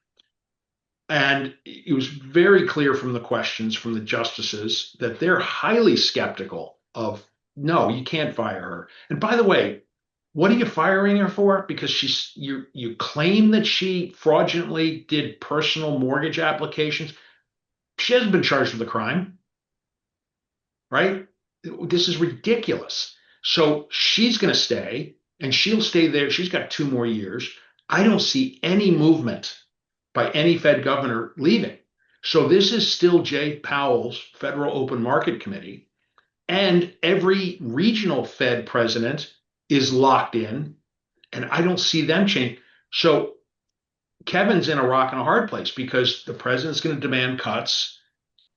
And it was very clear from the questions from the justices that they're highly skeptical of, no, you can't fire her. And by the way, what are you firing her for? Because you claim that she fraudulently did personal mortgage applications. She hasn't been charged with a crime, right? This is ridiculous. So she's going to stay, and she'll stay there. She's got 2 more years. I don't see any movement by any Fed governor leaving. So this is still Jay Powell's Federal Open Market Committee, and every regional Fed president is locked in, and I don't see them change. So Kevin's in a rock and a hard place because the president's going to demand cuts.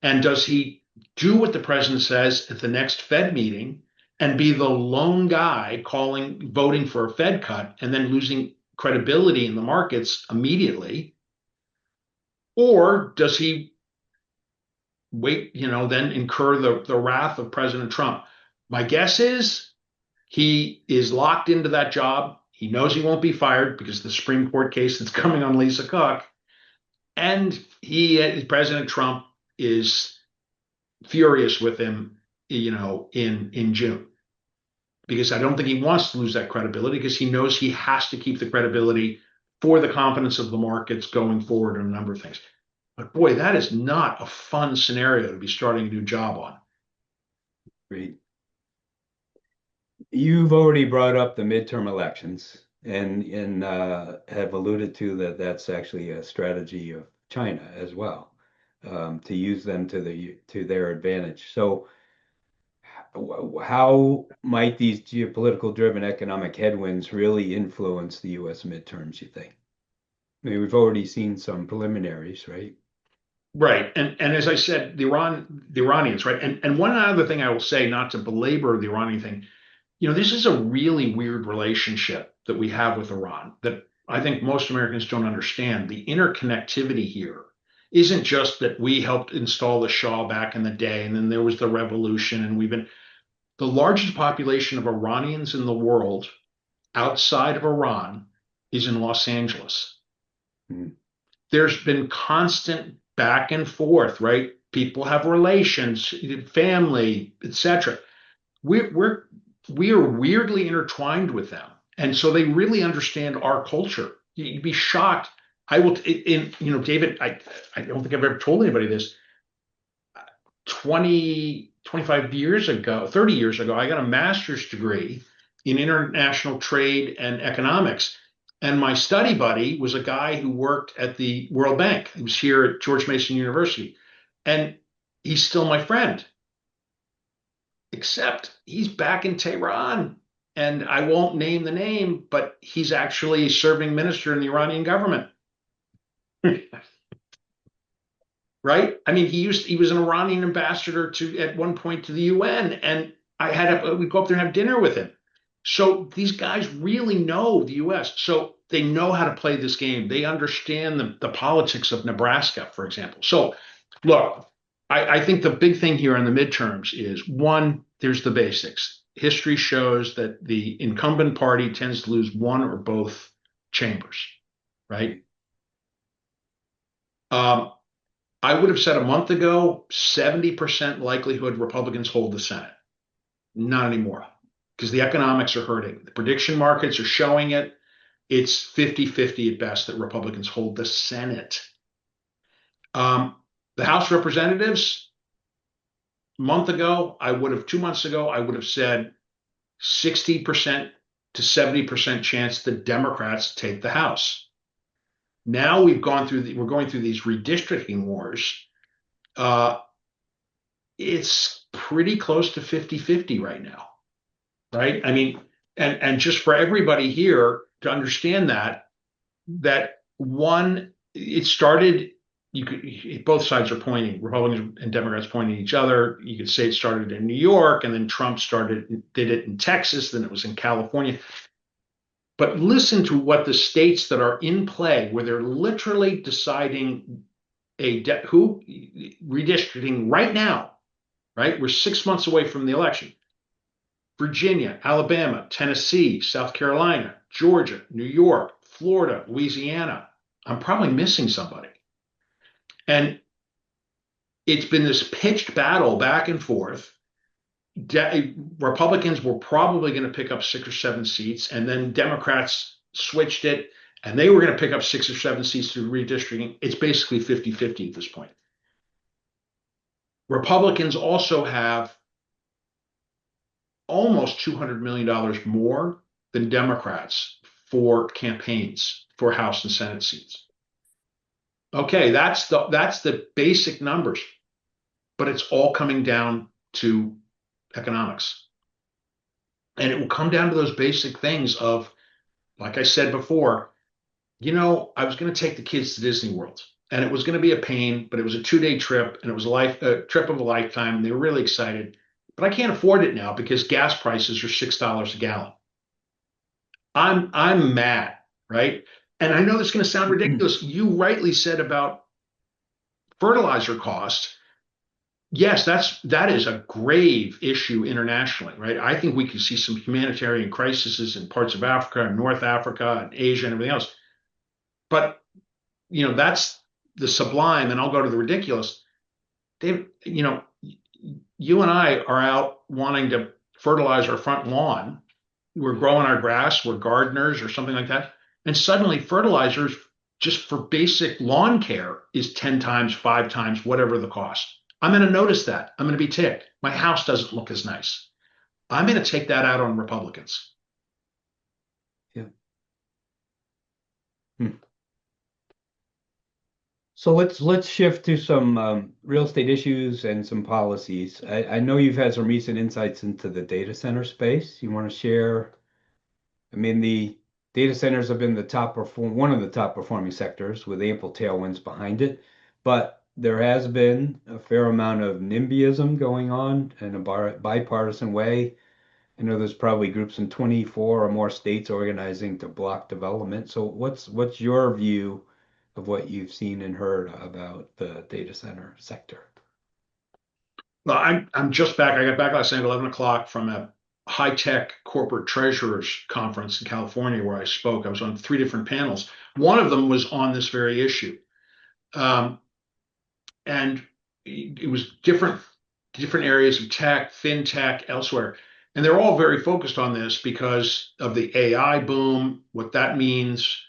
And does he do what the president says at the next Fed meeting and be the lone guy voting for a Fed cut and then losing credibility in the markets immediately? Or does he wait, then incur the wrath of President Trump? My guess is he is locked into that job. He knows he won't be fired because of the Supreme Court case that's coming on Lisa Cook. And President Trump is furious with him, in June, because I don't think he wants to lose that credibility because he knows he has to keep the credibility for the confidence of the markets going forward on a number of things. But boy, that is not a fun scenario to be starting a new job on. Great. You've already brought up the midterm elections and have alluded to that that's actually a strategy of China as well, to use them to their advantage. So how might these geopolitical driven economic headwinds really influence the US midterms, you think? I mean, we've already seen some preliminaries, right? Right. And as I said, the Iranians, right? And one other thing I will say, not to belabor the Iranian thing, this is a really weird relationship that we have with Iran that I think most Americans don't understand. The interconnectivity here isn't just that we helped install the Shah back in the day, and then there was the revolution, and the largest population of Iranians in the world outside of Iran is in Los Angeles. Hmm. There's been constant back and forth, right? People have relations, family, etc. We are weirdly intertwined with them, and so they really understand our culture. You'd be shocked. I will, David. I don't think I've ever told anybody this. 25 years ago, 30 years ago, I got a master's degree in international trade and economics. And my study buddy was a guy who worked at the World Bank. He was here at George Mason University. And he's still my friend, except he's back in Tehran. And I won't name the name, but he's actually a serving minister in the Iranian government. Right? I mean, he was an Iranian ambassador at one point to the UN, and we'd go up there and have dinner with him. So these guys really know the US. So they know how to play this game. They understand the politics of Nebraska, for example. So look, I think the big thing here in the midterms is one, there's the basics. History shows that the incumbent party tends to lose one or both chambers, right? I would have said a month ago, 70% likelihood Republicans hold the Senate. Not anymore, because the economics are hurting. The prediction markets are showing it. It's 50-50 at best that Republicans hold the Senate. The House of Representatives, a month ago, 2 months ago, I would have said 60% to 70% chance the Democrats take the House. Now we're going through these redistricting wars. It's pretty close to 50-50 right now, right? I mean, and just for everybody here to understand that one, it started, both sides are pointing, Republicans and Democrats pointing at each other. You could say it started in New York, and then Trump did it in Texas, then it was in California. But listen to what the states that are in play, where they're literally deciding who redistricting right now, right? We're 6 months away from the election. Virginia, Alabama, Tennessee, South Carolina, Georgia, New York, Florida, Louisiana. I'm probably missing somebody. And it's been this pitched battle back and forth. Republicans were probably going to pick up 6 or 7 seats, and then Democrats switched it, and they were going to pick up 6 or 7 seats through redistricting. It's basically 50-50 at this point. Republicans also have almost $200 million more than Democrats for campaigns for House and Senate seats. Okay, that's the basic numbers, but it's all coming down to economics. And it will come down to those basic things of, like I said before, I was going to take the kids to Disney World, and it was going to be a pain, but it was a 2-day trip, and it was a trip of a lifetime. And they were really excited, but I can't afford it now because gas prices are $6 a gallon. I'm mad, right? And I know this is going to sound ridiculous. You rightly said about fertilizer costs. Yes, that is a grave issue internationally, right? I think we could see some humanitarian crises in parts of Africa and North Africa and Asia and everything else. But that's the sublime, and I'll go to the ridiculous. Dave, you and I are out wanting to fertilize our front lawn. We're growing our grass, we're gardeners or something like that. And suddenly fertilizers just for basic lawn care is 10 times, 5 times, whatever the cost. I'm going to notice that. I'm going to be ticked. My house doesn't look as nice. I'm going to take that out on Republicans. Yeah. Hmm. So let's shift to some real estate issues and some policies. I know you've had some recent insights into the data center space. You want to share? I mean, the data centers have been one of the top performing sectors with ample tailwinds behind it, but there has been a fair amount of NIMBYism going on in a bipartisan way. I know there's probably groups in 24 or more states organizing to block development. So what's your view of what you've seen and heard about the data center sector? Well, I'm just back. I got back last night at 11 o'clock from a high tech corporate treasurers conference in California where I spoke. I was on 3 different panels. One of them was on this very issue. Um, and it was different areas of tech, fintech, elsewhere. And they're all very focused on this because of the AI boom, what that means,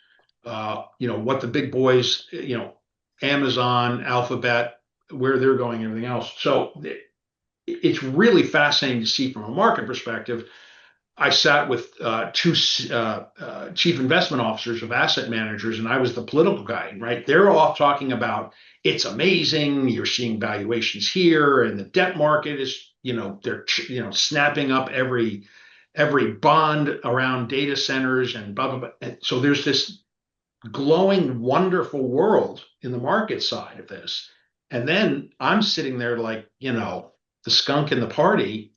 what the big boys, Amazon, Alphabet, where they're going, and everything else. So it's really fascinating to see from a market perspective. I sat with two chief investment officers of asset managers, and I was the political guy, right? They're all talking about it's amazing. You're seeing valuations here, and the debt market is, they're snapping up every bond around data centers and blah blah blah. And so there's this glowing, wonderful world in the market side of this, and then I'm sitting there like, the skunk in the party,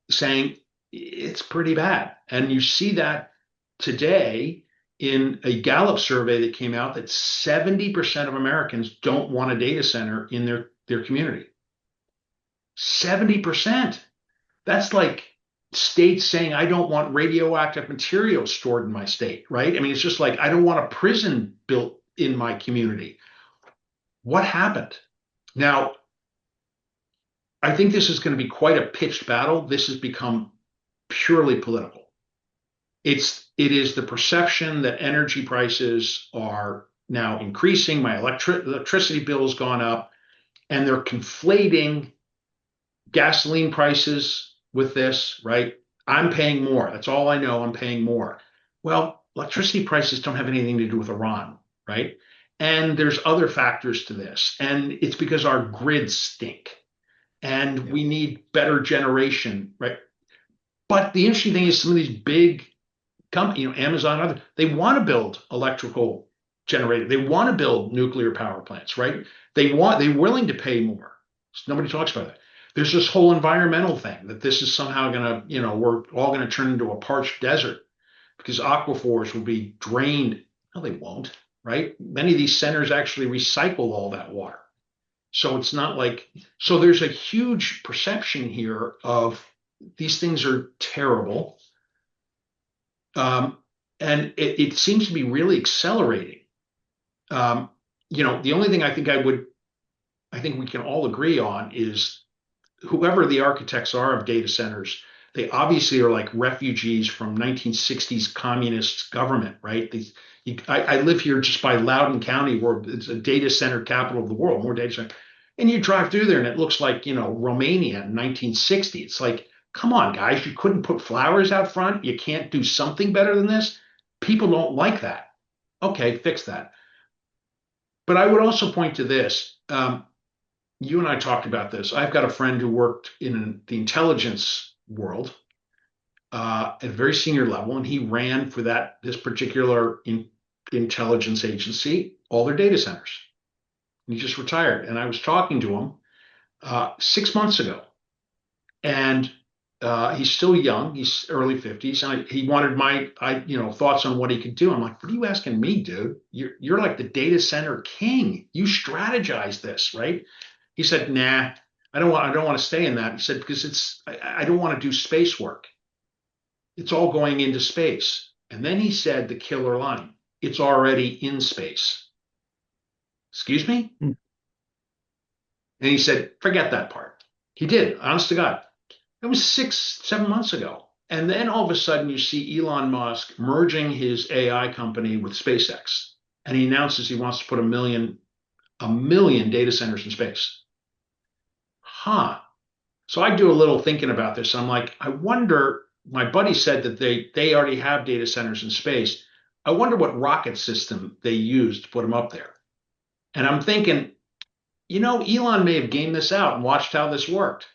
saying it's pretty bad. And you see that today in a Gallup survey that came out that 70% of Americans don't want a data center in their community. 70%. That's like states saying, I don't want radioactive material stored in my state, right? I mean, it's just like, I don't want a prison built in my community. What happened? Now, I think this is going to be quite a pitched battle. This has become purely political. It is the perception that energy prices are now increasing. My electricity bill has gone up, and they're conflating gasoline prices with this, right? I'm paying more. That's all I know. I'm paying more. Well, electricity prices don't have anything to do with Iran, right? And there's other factors to this. And it's because our grids stink and we need better generation, right? But the interesting thing is some of these big companies, Amazon, other, they want to build electrical generator. They want to build nuclear power plants, right? They're willing to pay more. Nobody talks about that. There's this whole environmental thing that this is somehow going to, we're all going to turn into a parched desert because aquifers will be drained. No, they won't, right? Many of these centers actually recycle all that water. So it's not like, so there's a huge perception here of these things are terrible. And it seems to be really accelerating. The only thing I think we can all agree on is whoever the architects are of data centers, they obviously are like refugees from 1960s communist government, right? I live here just by Loudoun County, where it's a data center capital of the world, more data center. And you drive through there and it looks like, Romania in 1960. It's like, come on, guys, you couldn't put flowers out front. You can't do something better than this. People don't like that. Okay, fix that. But I would also point to this. You and I talked about this. I've got a friend who worked in the intelligence world at a very senior level, and he ran for this particular intelligence agency all their data centers. He just retired. And I was talking to him 6 months ago. And he's still young. He's early 50s. And he wanted my thoughts on what he could do. I'm like, what are you asking me, dude? You're like the data center king. You strategize this, right? He said, nah, I don't want to stay in that. He said, because I don't want to do space work. It's all going into space. And then he said the killer line, it's already in space. Excuse me? Hmm. And he said, forget that part. He did, honest to God. It was 6, 7 months ago. And then all of a sudden you see Elon Musk merging his AI company with SpaceX. And he announces he wants to put a million data centers in space. Huh. So I do a little thinking about this. I'm like, I wonder, my buddy said that they already have data centers in space. I wonder what rocket system they used to put them up there. And I'm thinking, Elon may have gamed this out and watched how this worked,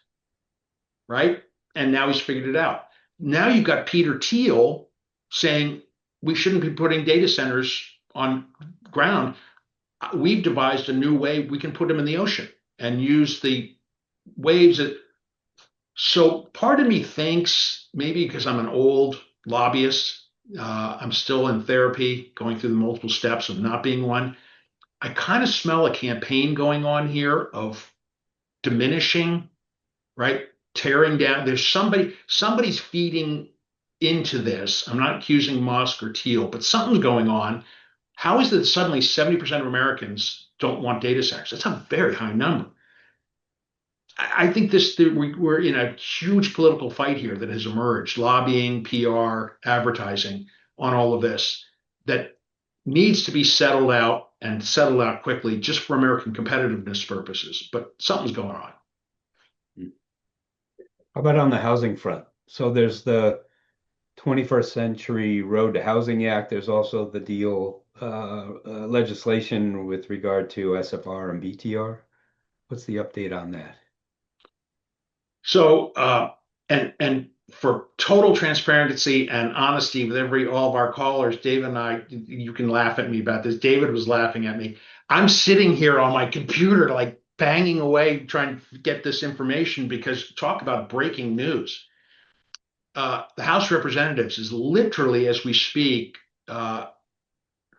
right? And now he's figured it out. Now you've got Peter Thiel saying we shouldn't be putting data centers on ground. We've devised a new way we can put them in the ocean and use the waves that. So part of me thinks maybe because I'm an old lobbyist, I'm still in therapy, going through the multiple steps of not being one. I kind of smell a campaign going on here of diminishing, right? Tearing down. There's somebody's feeding into this. I'm not accusing Musk or Thiel, but something's going on. How is it that suddenly 70% of Americans don't want data centers? That's a very high number. I think we're in a huge political fight here that has emerged, lobbying, PR, advertising on all of this that needs to be settled out and settled out quickly just for American competitiveness purposes. But something's going on. How about on the housing front? So there's the 21st Century Road to Housing Act. There's also the deal legislation with regard to SFR and BTR. What's the update on that? So, and for total transparency and honesty with all of our callers, David and I, you can laugh at me about this. David was laughing at me. I'm sitting here on my computer, like banging away, trying to get this information because talk about breaking news. The House of Representatives is literally, as we speak,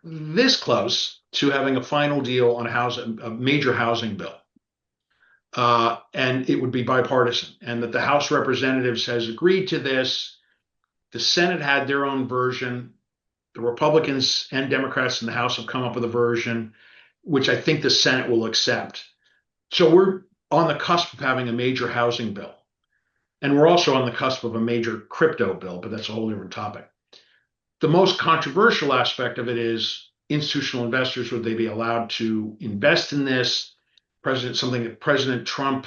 this close to having a final deal on a major housing bill. And it would be bipartisan, and that the House of Representatives has agreed to this. The Senate had their own version. The Republicans and Democrats in the House have come up with a version, which I think the Senate will accept. So we're on the cusp of having a major housing bill. And we're also on the cusp of a major crypto bill, but that's a whole different topic. The most controversial aspect of it is institutional investors, would they be allowed to invest in this? Something that President Trump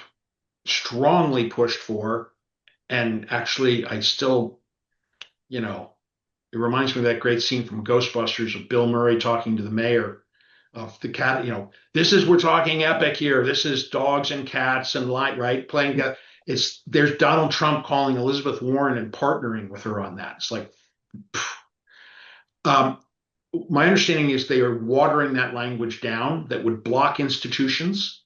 strongly pushed for. And actually, it reminds me of that great scene from Ghostbusters of Bill Murray talking to the mayor of the cat. We're talking epic here. This is dogs and cats and light, right? Playing that. There's Donald Trump calling Elizabeth Warren and partnering with her on that. It's like, my understanding is they are watering that language down that would block institutions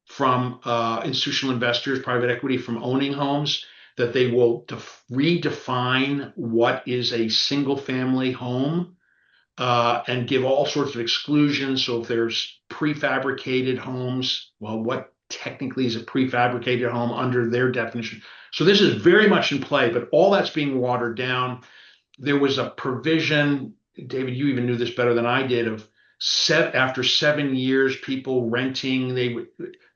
from institutional investors, private equity from owning homes, that they will redefine what is a single family home and give all sorts of exclusions. So if there's prefabricated homes, well, what technically is a prefabricated home under their definition? So this is very much in play, but all that's being watered down. There was a provision, David, you even knew this better than I did, of after 7 years, people renting,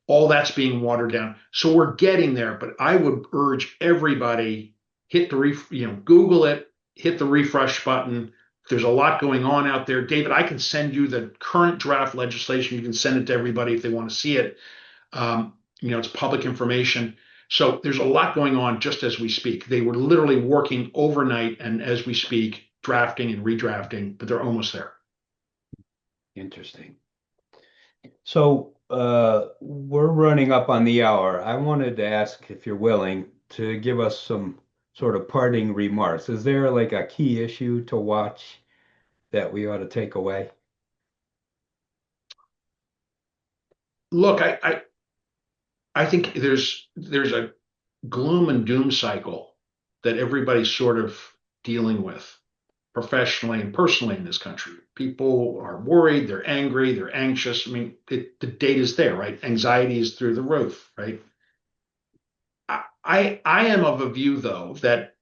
all that's being watered down. So we're getting there, but I would urge everybody, Google it, hit the refresh button. There's a lot going on out there. David, I can send you the current draft legislation. You can send it to everybody if they want to see it. It's public information. So there's a lot going on just as we speak. They were literally working overnight and as we speak, drafting and redrafting, but they're almost there. Interesting. So we're running up on the hour. I wanted to ask if you're willing to give us some sort of parting remarks. Is there like a key issue to watch that we ought to take away? Look, I think there's a gloom and doom cycle that everybody's sort of dealing with professionally and personally in this country. People are worried, they're angry, they're anxious. I mean, the data's there, right? Anxiety is through the roof, right? I am of a view, though, that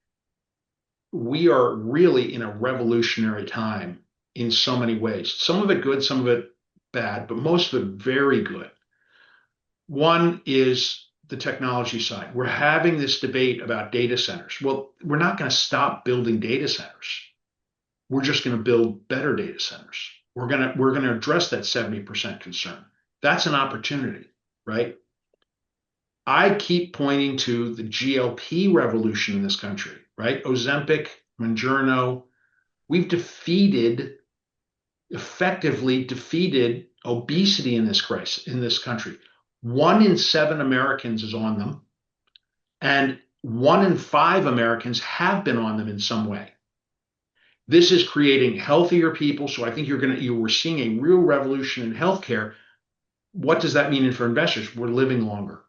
we are really in a revolutionary time in so many ways. Some of it good, some of it bad, but most of it very good. One is the technology side. We're having this debate about data centers. Well, we're not going to stop building data centers. We're just going to build better data centers. We're going to address that 70% concern. That's an opportunity, right? I keep pointing to the GLP revolution in this country, right? Ozempic, Mounjaro, we've effectively defeated obesity in this crisis, in this country. 1 in 7 Americans is on them, and 1 in 5 Americans have been on them in some way. This is creating healthier people. So I think we're seeing a real revolution in healthcare. What does that mean for investors? We're living longer.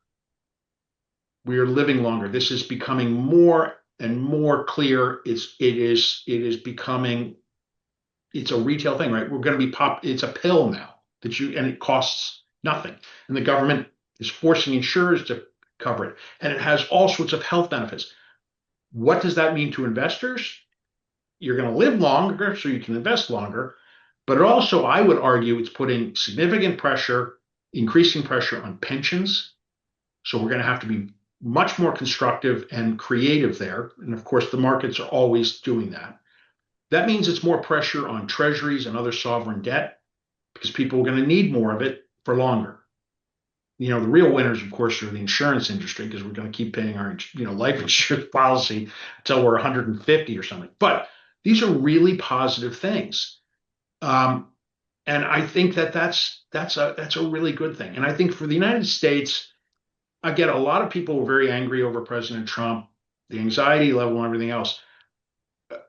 We are living longer. This is becoming more and more clear. It is becoming, it's a retail thing, right? We're going to be it's a pill now and it costs nothing. And the government is forcing insurers to cover it. And it has all sorts of health benefits. What does that mean to investors? You're going to live longer, so you can invest longer. But it also, I would argue, it's putting significant pressure, increasing pressure on pensions. So we're going to have to be much more constructive and creative there. And of course, the markets are always doing that. That means it's more pressure on treasuries and other sovereign debt because people are going to need more of it for longer. The real winners, of course, are the insurance industry because we're going to keep paying our life insurance policy until we're 150 or something. But these are really positive things. And I think that's a really good thing. And I think for the United States, again, a lot of people were very angry over President Trump, the anxiety level and everything else.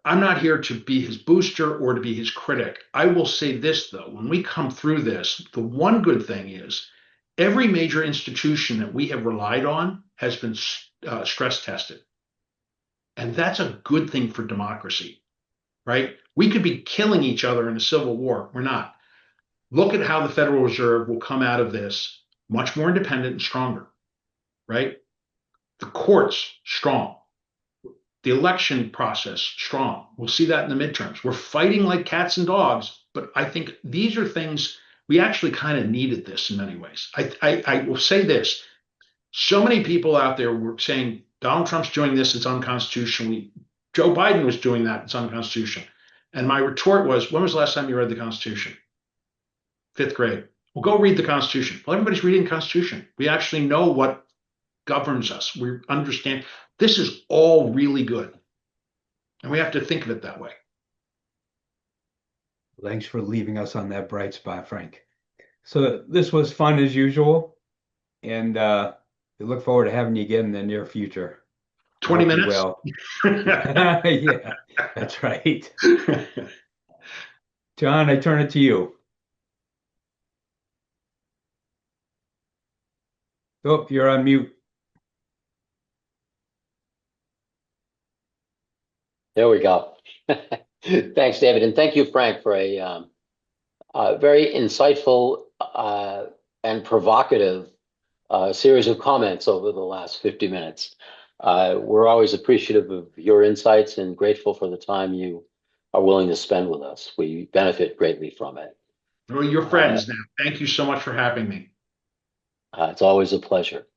I'm not here to be his booster or to be his critic. I will say this, though. When we come through this, the one good thing is every major institution that we have relied on has been stress tested. And that's a good thing for democracy, right? We could be killing each other in a civil war. We're not. Look at how the Federal Reserve will come out of this much more independent and stronger, right? The courts, strong. The election process, strong. We'll see that in the midterms. We're fighting like cats and dogs, but I think these are things we actually kind of needed this in many ways. I will say this. So many people out there were saying Donald Trump's doing this, it's unconstitutional. Joe Biden was doing that, it's unconstitutional. And my retort was, when was the last time you read the Constitution? 5th grade. Well, go read the Constitution. Well, everybody's reading the Constitution. We actually know what governs us. We understand this is all really good. And we have to think of it that way. Thanks for leaving us on that bright spot, Frank. So this was fun as usual. And we look forward to having you again in the near future. 20 minutes? Well, yeah, that's right. John, I turn it to you. Oh, you're on mute. There we go. Thanks, David. And thank you, Frank, for a very insightful and provocative series of comments over the last 50 minutes. We're always appreciative of your insights and grateful for the time you are willing to spend with us. We benefit greatly from it. Well, you're friends now. Thank you so much for having me. It's always a pleasure.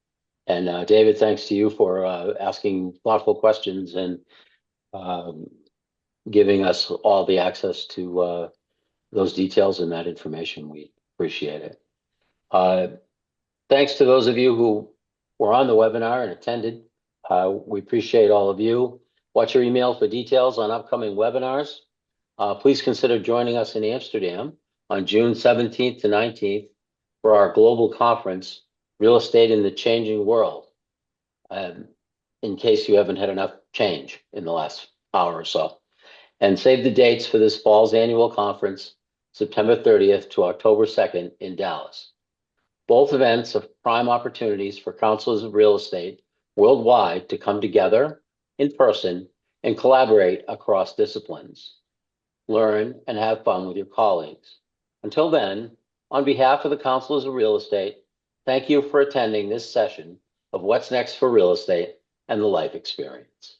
And David, thanks to you for asking thoughtful questions and giving us all the access to those details and that information. We appreciate it. Thanks to those of you who were on the webinar and attended. We appreciate all of you. Watch your email for details on upcoming webinars. Please consider joining us in Amsterdam on June 17th to 19th for our global conference, Real Estate in the Changing World, in case you haven't had enough change in the last hour or so. And save the dates for this fall's annual conference, September 30th to October 2nd in Dallas. Both events are prime opportunities for counselors of real estate worldwide to come together in person and collaborate across disciplines. Learn and have fun with your colleagues. Until then, on behalf of the counselors of real estate, thank you for attending this session of What's Next for Real Estate and the Life Experience.